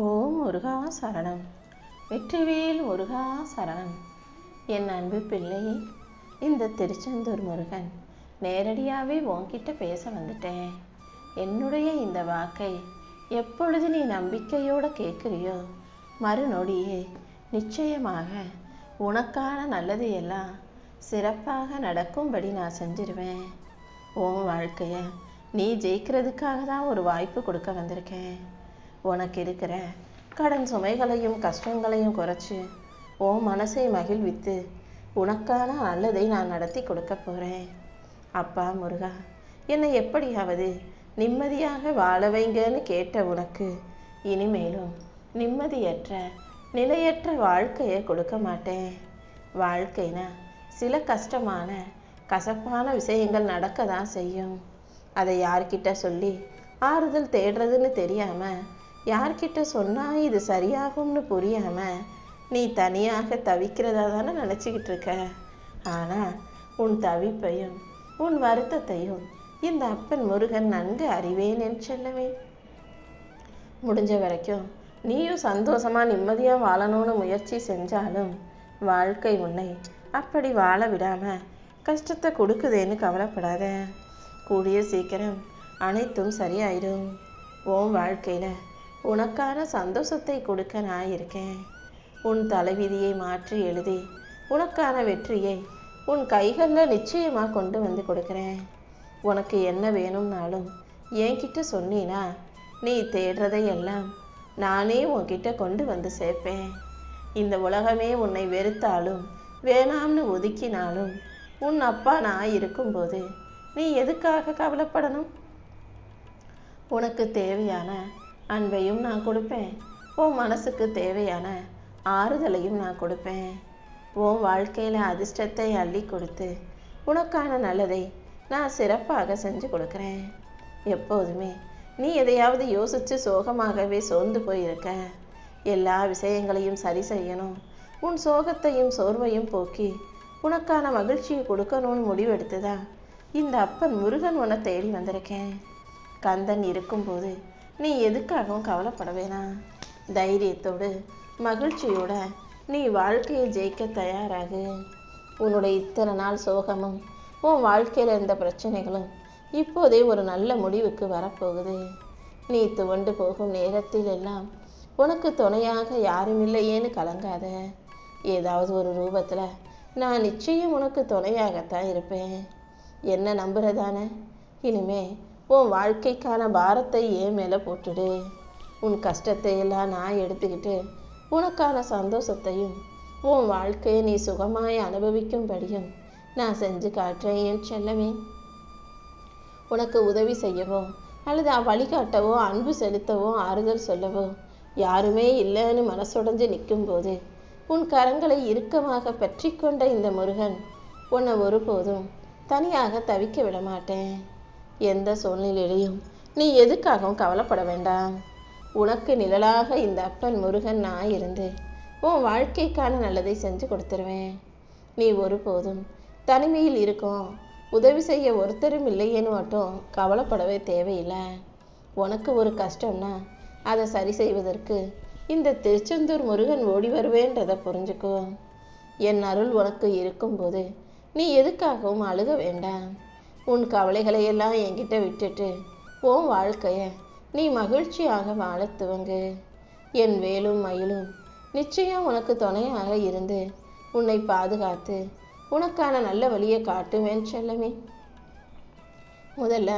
ஓம் முருகா சரணம். வெற்றிவேல் முருகா சரணம். என் அன்பு பிள்ளையே, இந்த திருச்செந்தூர் முருகன் நேரடியாகவே உன்கிட்ட பேச வந்துட்டேன். என்னுடைய இந்த வாக்கை எப்பொழுது நீ நம்பிக்கையோடு கேட்குறியோ, மறுநொடியே நிச்சயமாக உனக்கான நல்லது எல்லாம் சிறப்பாக நடக்கும்படி நான் செஞ்சிருவேன். உன் வாழ்க்கையை நீ ஜெயிக்கிறதுக்காக தான் ஒரு வாய்ப்பு கொடுக்க வந்திருக்கேன். உனக்கு இருக்கிற கடன் சுமைகளையும் கஷ்டங்களையும் குறைச்சி உன் மனசை மகிழ்வித்து உனக்கான நல்லதை நான் நடத்தி கொடுக்க போகிறேன். அப்பா முருகா, என்னை எப்படியாவது நிம்மதியாக வாழ வைங்கன்னு கேட்ட உனக்கு இனிமேலும் நிம்மதியற்ற நிலையற்ற வாழ்க்கையை கொடுக்க மாட்டேன். வாழ்க்கைனா சில கஷ்டமான கசப்பான விஷயங்கள் நடக்க தான் செய்யும். அதை யார்கிட்ட சொல்லி ஆறுதல் தேடுறதுன்னு தெரியாமல், யார்கிட்ட சொன்னால் இது சரியாகும்னு புரியாமல் நீ தனியாக தவிக்கிறதா தானே நினச்சிக்கிட்டு இருக்க. ஆனால் உன் தவிப்பையும் உன் வருத்தத்தையும் இந்த அப்பன் முருகன் நன்கு அறிவேன் என்று சொல்லவே. முடிஞ்ச வரைக்கும் நீயும் சந்தோஷமாக நிம்மதியாக வாழணும்னு முயற்சி செஞ்சாலும் வாழ்க்கை உன்னை அப்படி வாழ விடாமல் கஷ்டத்தை கொடுக்குதேன்னு கவலைப்படாத. கூடிய சீக்கிரம் அனைத்தும் சரியாயிடும். உன் வாழ்க்கையில் உனக்கான சந்தோஷத்தை கொடுக்க நான் இருக்கேன். உன் தலைவிதியை மாற்றி எழுதி உனக்கான வெற்றியை உன் கைகளில் நிச்சயமாக கொண்டு வந்து கொடுக்குறேன். உனக்கு என்ன வேணும்னாலும் என்கிட்ட சொன்னீனா நீ தேடுறதை எல்லாம் நானே உன்கிட்ட கொண்டு வந்து சேர்ப்பேன். இந்த உலகமே உன்னை வெறுத்தாலும் வேணாம்னு ஒதுக்கினாலும் உன் அப்பா நான் இருக்கும்போது நீ எதுக்காக கவலைப்படணும்? உனக்கு தேவையான அன்பையும் நான் கொடுப்பேன். உன் மனசுக்கு தேவையான ஆறுதலையும் நான் கொடுப்பேன். உன் வாழ்க்கையில் அதிர்ஷ்டத்தை அள்ளி கொடுத்து உனக்கான நல்லதை நான் சிறப்பாக செஞ்சு கொடுக்குறேன். எப்போதுமே நீ எதையாவது யோசித்து சோகமாகவே சோர்ந்து போயிருக்க. எல்லா விஷயங்களையும் சரி செய்யணும், உன் சோகத்தையும் சோர்வையும் போக்கி உனக்கான மகிழ்ச்சியை கொடுக்கணும்னு முடிவெடுத்துதான் இந்த அப்பன் முருகன் உன்னை தேடி வந்திருக்கேன். கந்தன் இருக்கும்போது நீ எதுக்காகவும் கவலைப்பட வேணாம். தைரியத்தோடு மகிழ்ச்சியோட நீ வாழ்க்கையை ஜெயிக்க தயாராகு. உன்னுடைய இத்தனை நாள் சோகமும் உன் வாழ்க்கையில் இருந்த பிரச்சனைகளும் இப்போதே ஒரு நல்ல முடிவுக்கு வரப்போகுது. நீ துவண்டு போகும் நேரத்தில் எல்லாம் உனக்கு துணையாக யாரும் இல்லையேன்னு கலங்காத. ஏதாவது ஒரு ரூபத்தில் நான் நிச்சயம் உனக்கு துணையாகத்தான் இருப்பேன். என்ன நம்புறதானே? இனிமே உன் வாழ்க்கைக்கான பாரத்தை ஏன் மேலே போட்டுடு. உன் கஷ்டத்தை எல்லாம் நான் எடுத்துக்கிட்டு உனக்கான சந்தோஷத்தையும் உன் வாழ்க்கையை நீ சுகமாய் அனுபவிக்கும்படியும் நான் செஞ்சு காட்டுறேன் என் செல்லவே. உனக்கு உதவி செய்யவோ அல்லது வழிகாட்டவோ அன்பு செலுத்தவோ ஆறுதல் சொல்லவோ யாருமே இல்லைன்னு மனசுடைஞ்சு நிற்கும்போது உன் கரங்களை இறுக்கமாக பற்றி கொண்ட இந்த முருகன் உன்னை ஒருபோதும் தனியாக தவிக்க விட மாட்டேன். எந்த சூழ்நிலையிலையும் நீ எதுக்காகவும் கவலைப்பட வேண்டாம். உனக்கு நிழலாக இந்த அப்பன் முருகன் நான் இருந்து உன் வாழ்க்கைக்கான நல்லதை செஞ்சு கொடுத்துருவேன். நீ ஒருபோதும் தனிமையில் இருக்கும் உதவி செய்ய ஒருத்தரும் இல்லையேன்னு மட்டும் கவலைப்படவே தேவையில்லை. உனக்கு ஒரு கஷ்டம்னா அதை சரி செய்வதற்கு இந்த திருச்செந்தூர் முருகன் ஓடி வருவேன்றதை புரிஞ்சுக்கோ. என் அருள் உனக்கு இருக்கும்போது நீ எதுக்காகவும் அழுக வேண்டாம். உன் கவலைகளையெல்லாம் என்கிட்ட விட்டுட்டு உன் வாழ்க்கையை நீ மகிழ்ச்சியாக வாழ துவங்கு. என் வேலும் மயிலும் நிச்சயம் உனக்கு துணையாக இருந்து உன்னை பாதுகாத்து உனக்கான நல்ல வழியை காட்டுவேன் செல்லமே. முதல்ல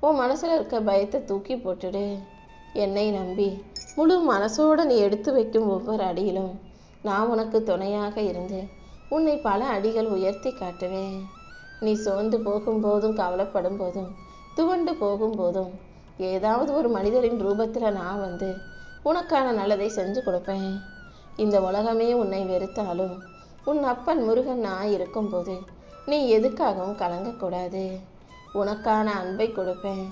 உன் மனசில் இருக்க பயத்தை தூக்கி போட்டுடு. என்னை நம்பி முழு மனசோடு நீ எடுத்து வைக்கும் ஒவ்வொரு அடியிலும் நான் உனக்கு துணையாக இருந்து உன்னை பல அடிகள் உயர்த்தி காட்டுவேன். நீ சோர்ந்து போகும்போதும் கவலைப்படும் போதும் துவண்டு போகும்போதும் ஏதாவது ஒரு மனிதரின் ரூபத்தில் நான் வந்து உனக்கான நல்லதை செஞ்சு கொடுப்பேன். இந்த உலகமே உன்னை வெறுத்தாலும் உன் அப்பன் முருகன் நான் இருக்கும்போது நீ எதுக்காகவும் கலங்கக்கூடாது. உனக்கான அன்பை கொடுப்பேன்.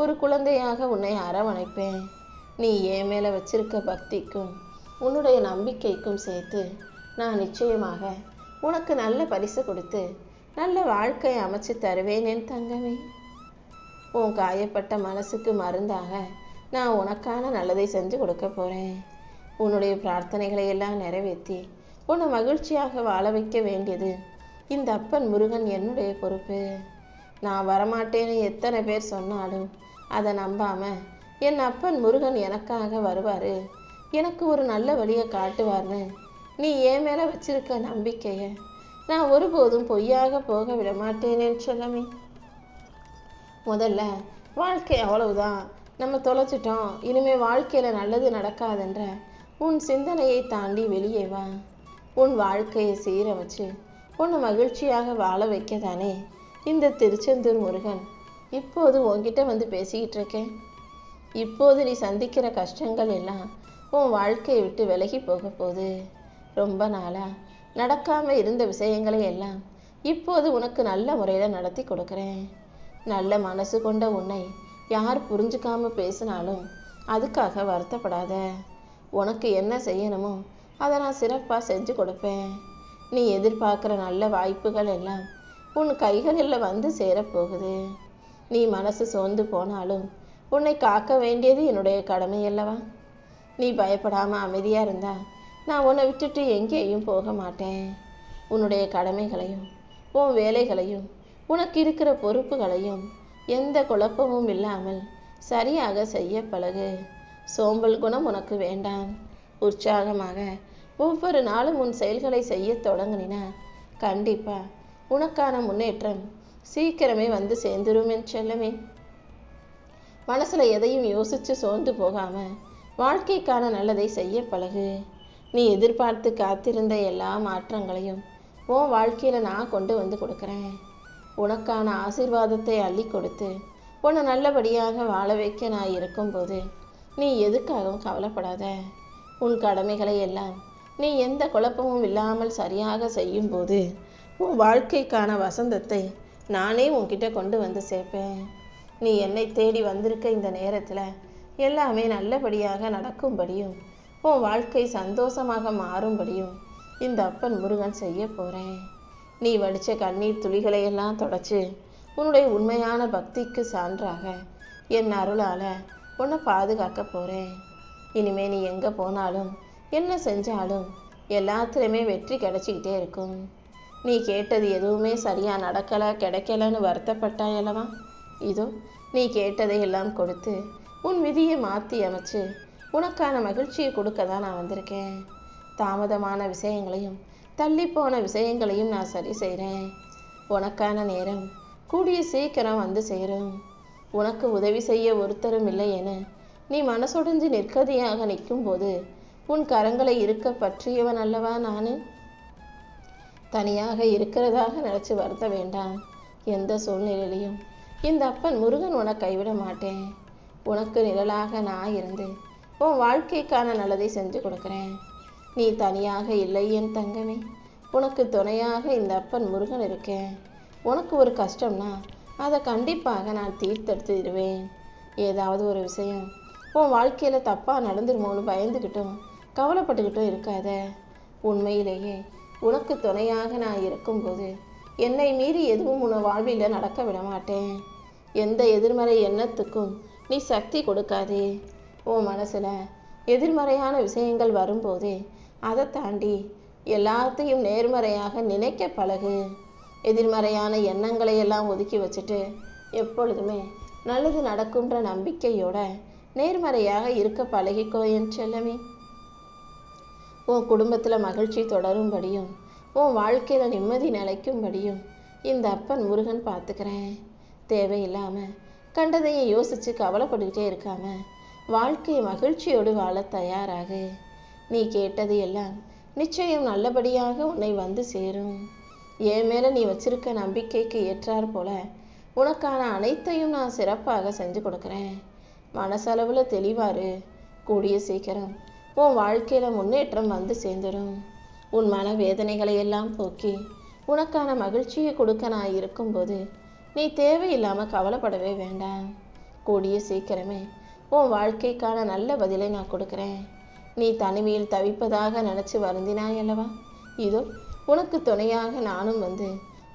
ஒரு குழந்தையாக உன்னை அரவணைப்பேன். நீ என் மேலே வச்சிருக்க பக்திக்கும் உன்னுடைய நம்பிக்கைக்கும் சேர்த்து நான் நிச்சயமாக உனக்கு நல்ல பரிசு கொடுத்து நல்ல வாழ்க்கையை அமைச்சு தருவேன் என் தங்கமே. உன் காயப்பட்ட மனசுக்கு மருந்தாக நான் உனக்கான நல்லதை செஞ்சு கொடுக்க போகிறேன். உன்னுடைய பிரார்த்தனைகளை எல்லாம் நிறைவேற்றி உன்னை மகிழ்ச்சியாக வாழ வைக்க வேண்டியது இந்த அப்பன் முருகன் என்னுடைய பொறுப்பு. நான் வரமாட்டேன்னு எத்தனை பேர் சொன்னாலும் அதை நம்பாமல் என் அப்பன் முருகன் எனக்காக வருவார், எனக்கு ஒரு நல்ல வழியை காட்டுவார்னு நீ என் மேலே வச்சிருக்க நம்பிக்கையை நான் ஒருபோதும் பொய்யாக போக விட மாட்டேனேன்னு செல்லமே. முதல்ல வாழ்க்கை அவ்வளவுதான், நம்ம தொலைச்சிட்டோம், இனிமேல் வாழ்க்கையில் நல்லது நடக்காதுன்ற உன் சிந்தனையை தாண்டி வெளியே வா. உன் வாழ்க்கையை சீரமைச்சு உன்னை மகிழ்ச்சியாக வாழ வைக்க தானே இந்த திருச்செந்தூர் முருகன் இப்போது உன்கிட்ட வந்து பேசிக்கிட்டு இருக்கேன். இப்போது நீ சந்திக்கிற கஷ்டங்கள் எல்லாம் உன் வாழ்க்கையை விட்டு விலகி போக போகுது. ரொம்ப நாளாக நடக்காமல் இருந்த விஷயங்களை எல்லாம் இப்போது உனக்கு நல்ல முறையில் நடத்தி கொடுக்குறேன். நல்ல மனசு கொண்ட உன்னை யார் புரிஞ்சுக்காம பேசினாலும் அதுக்காக வருத்தப்படாத. உனக்கு என்ன செய்யணுமோ அதை நான் சிறப்பாக செஞ்சு கொடுப்பேன். நீ எதிர்பார்க்குற நல்ல வாய்ப்புகள் எல்லாம் உன் கைகளில் வந்து சேரப்போகுது. நீ மனசு சோர்ந்து போனாலும் உன்னை காக்க வேண்டியது என்னுடைய கடமை அல்லவா? நீ பயப்படாமல் அமைதியாக இருந்தா நான் உன்னை விட்டுட்டு எங்கேயும் போக மாட்டேன். உன்னுடைய கடமைகளையும் உன் வேலைகளையும் உனக்கு இருக்கிற பொறுப்புகளையும் எந்த குழப்பமும் இல்லாமல் சரியாக செய்ய பழகு. சோம்பல் குணம் உனக்கு வேண்டாம். உற்சாகமாக ஒவ்வொரு நாளும் உன் செயல்களை செய்ய தொடங்கினா கண்டிப்பாக உனக்கான முன்னேற்றம் சீக்கிரமே வந்து சேர்ந்துரும் என் செல்லமே. மனசில் எதையும் யோசித்து சோர்ந்து போகாமல் வாழ்க்கைக்கான நல்லதை செய்ய பழகு. நீ எதிர்பார்த்து காத்திருந்த எல்லா மாற்றங்களையும் உன் வாழ்க்கையில் நான் கொண்டு வந்து கொடுக்குறேன். உனக்கான ஆசீர்வாதத்தை அள்ளி கொடுத்து உன்னை நல்லபடியாக வாழ வைக்க நான் இருக்கும்போது நீ எதுக்காகவும் கவலைப்படாத. உன் கடமைகளை எல்லாம் நீ எந்த குழப்பமும் இல்லாமல் சரியாக செய்யும்போது உன் வாழ்க்கைக்கான வசந்தத்தை நானே உன்கிட்ட கொண்டு வந்து சேர்ப்பேன். நீ என்னை தேடி வந்திருக்க இந்த நேரத்தில் எல்லாமே நல்லபடியாக நடக்கும்படியும் உன் வாழ்க்கை சந்தோஷமாக மாறும்படியும் இந்த அப்பன் முருகன் செய்ய போகிறேன். நீ வடித்த கண்ணீர் துளிகளையெல்லாம் தொடச்சி உன்னுடைய உண்மையான பக்திக்கு சான்றாக என் அருளால் உன்னை பாதுகாக்க போகிறேன். இனிமேல் நீ எங்கே போனாலும் என்ன செஞ்சாலும் எல்லாத்துலேயுமே வெற்றி கிடைச்சிக்கிட்டே இருக்கும். நீ கேட்டது எதுவுமே சரியாக நடக்கலை கிடைக்கலன்னு வருத்தப்பட்டாயல்லவா? இதோ நீ கேட்டதை எல்லாம் கொடுத்து உன் விதியை மாற்றி அமைச்சு உனக்கான மகிழ்ச்சியை கொடுக்க தான் நான் வந்திருக்கேன். தாமதமான விஷயங்களையும் தள்ளிப்போன விஷயங்களையும் நான் சரி செய்கிறேன். உனக்கான நேரம் கூடிய சீக்கிரம் வந்து சேரும். உனக்கு உதவி செய்ய ஒருத்தரும் இல்லையேன்னு நீ மனசொடைஞ்சு நிற்கதியாக நிற்கும்போது உன் கரங்களை இருக்க பற்றியவன் அல்லவா நான்? தனியாக இருக்கிறதாக நினச்சி வருத்த வேண்டாம். எந்த சூழ்நிலையிலையும் இந்த அப்பன் முருகன் உனக்கு கைவிட மாட்டேன். உனக்கு நிழலாக நான் இருந்து உன் வாழ்க்கைக்கான நல்லதை செஞ்சு கொடுக்குறேன். நீ தனியாக இல்லை என் தங்கமே. உனக்கு துணையாக இந்த அப்பன் முருகன் இருக்கேன். உனக்கு ஒரு கஷ்டம்னா அதை கண்டிப்பாக நான் தீர்த்தெடுத்துடுவேன். ஏதாவது ஒரு விஷயம் உன் வாழ்க்கையில் தப்பாக நடந்துருமோன்னு பயந்துக்கிட்டும் கவலைப்பட்டுக்கிட்டும் இருக்காத. உண்மையிலேயே உனக்கு துணையாக நான் இருக்கும்போது என்னை மீறி எதுவும் உன் வாழ்வில் நடக்க விட மாட்டேன். எந்த எதிர்மறை எண்ணத்துக்கும் நீ சக்தி கொடுக்காதே. உன் மனசில் எதிர்மறையான விஷயங்கள் வரும்போதே அதை தாண்டி எல்லாத்தையும் நேர்மறையாக நினைக்க பழகு. எதிர்மறையான எண்ணங்களை எல்லாம் ஒதுக்கி வச்சுட்டு எப்பொழுதுமே நல்லது நடக்கும்ன்ற நம்பிக்கையோட நேர்மறையாக இருக்க பழகிக்கோ என் செல்லமே. உன் குடும்பத்தில் மகிழ்ச்சி தொடரும்படியும் உன் வாழ்க்கையில் நிம்மதி நிலைக்கும்படியும் இந்த அப்பன் முருகன் பார்த்துக்கிறேன். தேவையில்லாமல் கண்டதையும் யோசித்து கவலைப்பட்டுக்கிட்டே இருக்காம வாழ்க்கையை மகிழ்ச்சியோடு வாழ தயாராகு. நீ கேட்டது எல்லாம் நிச்சயம் நல்லபடியாக உன்னை வந்து சேரும். என் மேலே நீ வச்சிருக்க நம்பிக்கைக்கு ஏற்றார் போல உனக்கான அனைத்தையும் நான் சிறப்பாக செஞ்சு கொடுக்குறேன். மனசளவில் தெளிவாரு. கூடிய சீக்கிரம் உன் வாழ்க்கையில் முன்னேற்றம் வந்து சேர்ந்துடும். உன் மன வேதனைகளை எல்லாம் போக்கி உனக்கான மகிழ்ச்சியை கொடுக்க நான் இருக்கும்போது நீ தேவையில்லாமல் கவலைப்படவே வேண்டாம். கூடிய சீக்கிரமே உன் வாழ்க்கைக்கான நல்ல பதிலை நான் கொடுக்குறேன். நீ தனிமையில் தவிப்பதாக நினச்சி வருந்தினாய் அல்லவா? இதோ உனக்கு துணையாக நானும் வந்து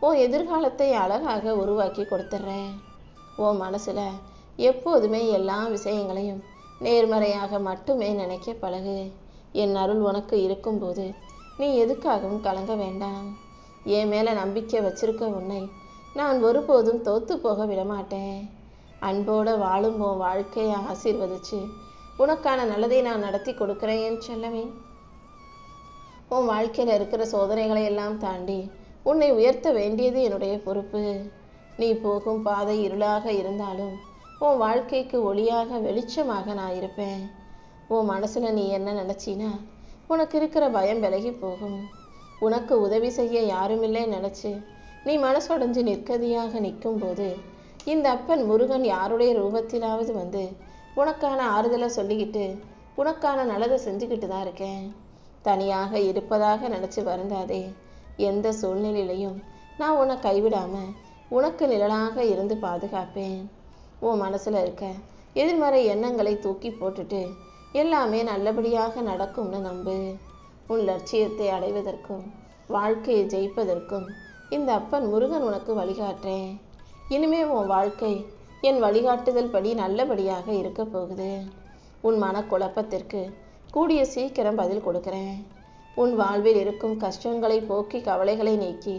உன் எதிர்காலத்தை அழகாக உருவாக்கி கொடுத்துட்றேன். உன் மனசில் எப்போதுமே எல்லா விஷயங்களையும் நேர்மறையாக மட்டுமே நினைக்க பழகு. என் அருள் உனக்கு இருக்கும்போது நீ எதுக்காகவும் கலங்க வேண்டாம். என் மேலே நம்பிக்கை வச்சிருக்க உன்னை நான் ஒருபோதும் தோத்து போக விடமாட்டேன். அன்போடு வாழும் உன் வாழ்க்கையை ஆசீர்வதிச்சு உனக்கான நல்லதை நான் நடத்தி கொடுக்குறேன் என் செல்லமே. உன் வாழ்க்கையில் இருக்கிற சோதனைகளை எல்லாம் தாண்டி உன்னை உயர்த்த வேண்டியது என்னுடைய பொறுப்பு. நீ போகும் பாதை இருளாக இருந்தாலும் உன் வாழ்க்கைக்கு ஒளியாக வெளிச்சமாக நான் இருப்பேன். உன் மனசில் நீ என்ன நினச்சினா உனக்கு இருக்கிற பயம் விலகி போகும். உனக்கு உதவி செய்ய யாரும் இல்லை நினச்சி நீ மனசுடைஞ்சு நிற்கதியாக நிற்கும்போது இந்த அப்பன் முருகன் யாருடைய ரூபத்திலாவது வந்து உனக்கான ஆறுதலை சொல்லிக்கிட்டு உனக்கான நல்லதை செஞ்சுக்கிட்டு தான் இருக்கேன். தனியாக இருப்பதாக நினச்சி வருந்தாதே. எந்த சூழ்நிலையிலையும் நான் உன்னை கைவிடாமல் உனக்கு நிழலாக இருந்து பாதுகாப்பேன். உன் மனசில் இருக்க எதிர்மறை எண்ணங்களை தூக்கி போட்டுட்டு எல்லாமே நல்லபடியாக நடக்கும்னு நம்பு. உன் லட்சியத்தை அடைவதற்கும் வாழ்க்கையை ஜெயிப்பதற்கும் இந்த அப்பன் முருகன் உனக்கு வழிகாட்டுறேன். இனிமே உன் வாழ்க்கை என் வழிகாட்டுதல் படி நல்லபடியாக இருக்க போகுது. உன் மனக்குழப்பத்திற்கு கூடிய சீக்கிரம் பதில் கொடுக்குறேன். உன் வாழ்வில் இருக்கும் கஷ்டங்களை போக்கி கவலைகளை நீக்கி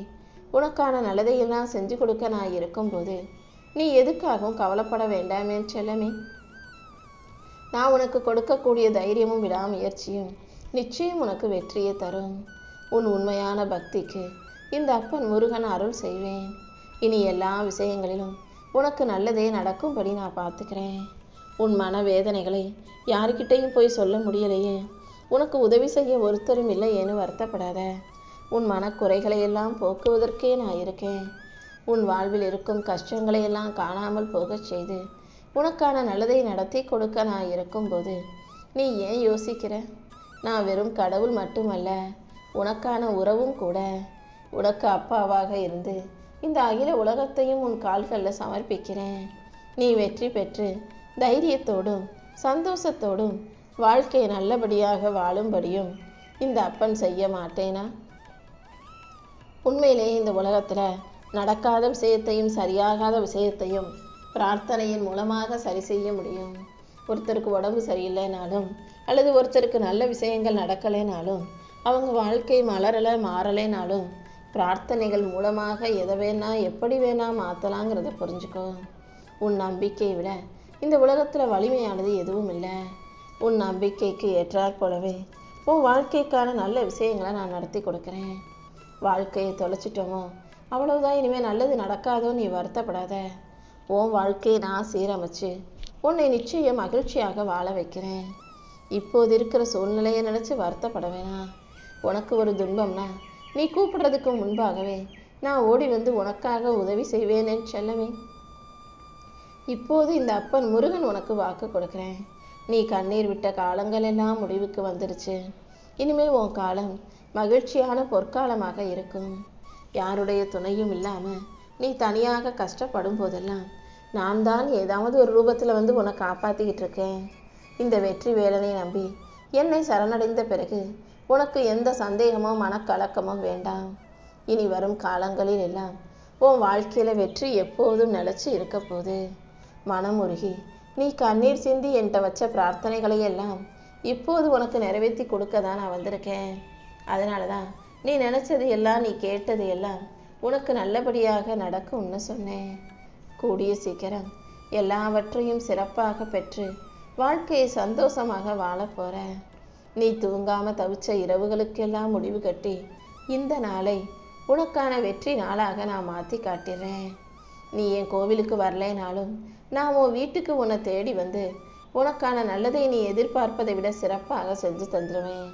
உனக்கான நல்லதையெல்லாம் செஞ்சு கொடுக்க நான் இருக்கும்போது நீ எதுக்காகவும் கவலைப்பட வேண்டாமே செல்லமே. நான் உனக்கு கொடுக்கக்கூடிய தைரியமும் விடாமுயற்சியும் நிச்சயம் உனக்கு வெற்றியை தரும். உன் உண்மையான பக்திக்கு இந்த அப்பன் முருகன் அருள் செய்வேன். இனி எல்லா விஷயங்களிலும் உனக்கு நல்லதே நடக்கும்படி நான் பார்த்துக்கிறேன். உன் மனவேதனைகளை யாருக்கிட்டையும் போய் சொல்ல முடியலையே, உனக்கு உதவி செய்ய ஒருத்தரும் இல்லையேன்னு வருத்தப்படாத. உன் மனக்குறைகளை எல்லாம் போக்குவதற்கே நான் இருக்கேன். உன் வாழ்வில் இருக்கும் கஷ்டங்களை எல்லாம் காணாமல் போகச் செய்து உனக்கான நல்லதை நடத்தி கொடுக்க நான் இருக்கும்போது நீ ஏன் யோசிக்கிற? நான் வெறும் கடவுள் மட்டுமல்ல, உனக்கான உறவும் கூட. உனக்கு அப்பாவாக இருந்து இந்த அகில உலகத்தையும் உன் கால்களில் சமர்ப்பிக்கிறேன். நீ வெற்றி பெற்று தைரியத்தோடும் சந்தோஷத்தோடும் வாழ்க்கையை நல்லபடியாக வாழும்படியும் இந்த அப்பன் செய்ய மாட்டேனா? உண்மையிலேயே இந்த உலகத்தில் நடக்காத விஷயத்தையும் சரியாகாத விஷயத்தையும் பிரார்த்தனையின் மூலமாக சரி செய்ய முடியும். ஒருத்தருக்கு உடம்பு சரியில்லைனாலும் அல்லது ஒருத்தருக்கு நல்ல விஷயங்கள் நடக்கலைனாலும் அவங்க வாழ்க்கை மலரலை மாறலைனாலும் பிரார்த்தனைகள் மூலமாக எதை வேணா எப்படி வேணா மாற்றலாங்கிறத புரிஞ்சுக்கோ. உன் நம்பிக்கையை விட இந்த உலகத்தில் வலிமையானது எதுவும் இல்லை. உன் நம்பிக்கைக்கு ஏற்றாற் போலவே உன் வாழ்க்கைக்கான நல்ல விஷயங்களை நான் நடத்தி கொடுக்குறேன். வாழ்க்கையை தொலைச்சிட்டோமோ அவ்வளவுதான், இனிமேல் நல்லது நடக்காதோ நீ வருத்தப்படாத. உன் வாழ்க்கையை நான் சீரமைச்சு உன்னை நிச்சயம் மகிழ்ச்சியாக வாழ வைக்கிறேன். இப்போது இருக்கிற சூழ்நிலையை நினச்சி வருத்தப்பட வேணாம். உனக்கு ஒரு துன்பம்னா நீ கூப்பிடுறதுக்கு முன்பாகவே நான் ஓடி வந்து உனக்காக உதவி செய்வேனே செல்லமே. இப்போது இந்த அப்பன் முருகன் உனக்கு வாக்கு கொடுக்குறேன். நீ கண்ணீர் விட்ட காலங்கள் எல்லாம் முடிவுக்கு வந்துருச்சு. இனிமேல் உன் காலம் மகிழ்ச்சியான பொற்காலமாக இருக்கும். யாருடைய துணையும் இல்லாமல் நீ தனியாக கஷ்டப்படும் போதெல்லாம் நான் தான் ஏதாவது ஒரு ரூபத்தில் வந்து உன்னை காப்பாற்றிக்கிட்டு இருக்கேன். இந்த வெற்றி வேலனை நம்பி என்னை சரணடைந்த பிறகு உனக்கு எந்த சந்தேகமோ மனக்கலக்கமோ வேண்டாம். இனி வரும் காலங்களில் எல்லாம் உன் வாழ்க்கையில் வெற்றி எப்போதும் நிலச்சி இருக்க போகுது. மனமுருகி நீ கண்ணீர் சிந்தி என்கிட்ட வச்ச பிரார்த்தனைகளை எல்லாம் இப்போது உனக்கு நிறைவேற்றி கொடுக்க தான் நான் வந்திருக்கேன். அதனால தான் நீ நினச்சது எல்லாம் நீ கேட்டது எல்லாம் உனக்கு நல்லபடியாக நடக்கும்னு சொன்னேன். கூடிய சீக்கிரம் எல்லாவற்றையும் சிறப்பாக பெற்று வாழ்க்கையை சந்தோஷமாக வாழ போற. நீ தூங்காம தவிச்ச இரவுகளுக்கெல்லாம் முடிவு கட்டி இந்த நாளை உனக்கான வெற்றி நாளாக நான் மாற்றி காட்டிடுறேன். நீ என் கோவிலுக்கு வரலைனாலும் நான் உன் வீட்டுக்கு உன்னை தேடி வந்து உனக்கான நல்லதை நீ எதிர்பார்ப்பதை விட சிறப்பாக செஞ்சு தந்துடுவேன்.